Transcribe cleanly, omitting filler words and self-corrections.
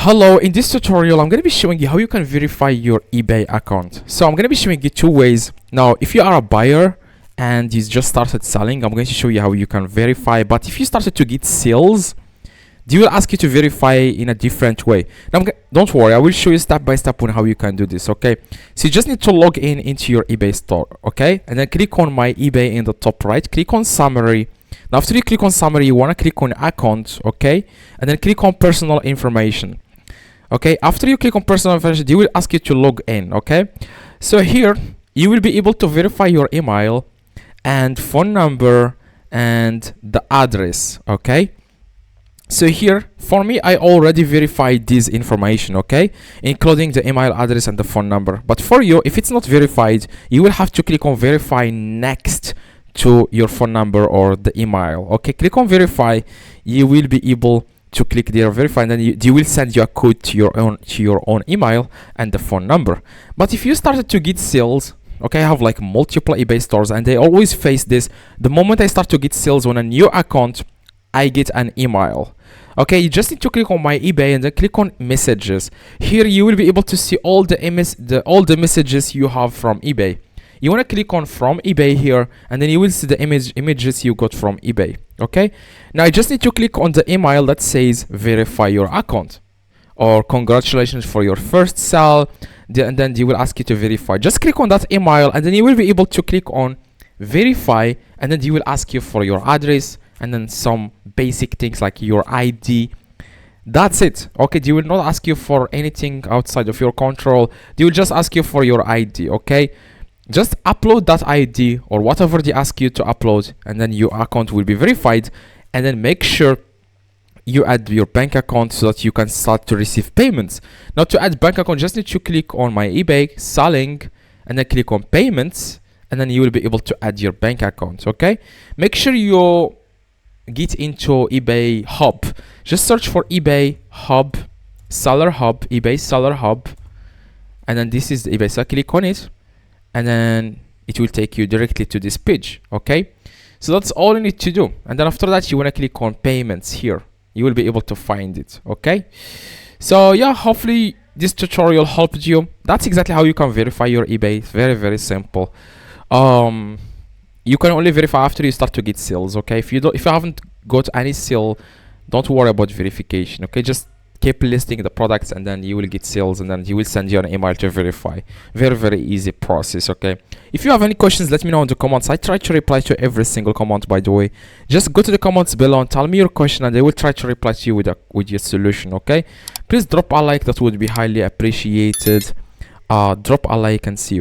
Hello, in this tutorial I'm going to be showing you how you can verify your eBay account. So I'm going to be showing you two ways. Now if you are a buyer and you just started selling, I'm going to show you how you can verify. But if you started to get sales, they will ask you to verify in a different way. Now don't worry, I will show you step by step on how you can do this. Okay, so you just need to log in into your eBay store. Okay, and then click on my eBay in the top right, click on summary. Now after you click on summary, you want to click on account. Okay, and then click on personal information. Okay, after you click on personal information, they will ask you to log in. Okay, so here you will be able to verify your email and phone number and the address. Okay, so here for me, I already verified this information, okay, including the email address and the phone number. But for you, if it's not verified, you will have to click on verify next to your phone number or the email. Okay, click on verify. You will be able to click there, verify, and then they will send you a code to your own email and the phone number. But if you started to get sales, okay, I have like multiple eBay stores and they always face this. The moment I start to get sales on a new account, I get an email. Okay, you just need to click on my eBay and then click on messages. Here you will be able to see all the messages you have from eBay. You want to click on from eBay here, and then you will see the images you got from eBay. Okay, now I just need to click on the email that says verify your account or congratulations for your first sale, and then they will ask you to verify. Just click on that email and then you will be able to click on verify, and then they will ask you for your address and then some basic things like your ID. That's it. Okay, they will not ask you for anything outside of your control. They will just ask you for your ID. Okay, just upload that ID or whatever they ask you to upload, and then your account will be verified. And then make sure you add your bank account so that you can start to receive payments. Now to add bank account, just need to click on my eBay selling and then click on payments, and then you will be able to add your bank account. Okay, make sure you get into eBay hub. Just search for eBay hub, seller hub, eBay seller hub, and then this is the eBay. So click on it, and then it will take you directly to this page. Okay, so that's all you need to do. And then after that, you want to click on payments here. You will be able to find it. Okay, so yeah, hopefully this tutorial helped you. That's exactly how you can verify your eBay. It's very, very simple. You can only verify after you start to get sales. Okay, if you haven't got any sale, don't worry about verification. Okay, just keep listing the products and then you will get sales, and then he will send you an email to verify. Very, very easy process. Okay, if you have any questions, let me know in the comments. I try to reply to every single comment, by the way. Just go to the comments below and tell me your question, and I will try to reply to you with your solution. Okay, please drop a like, that would be highly appreciated. Drop a like and see you.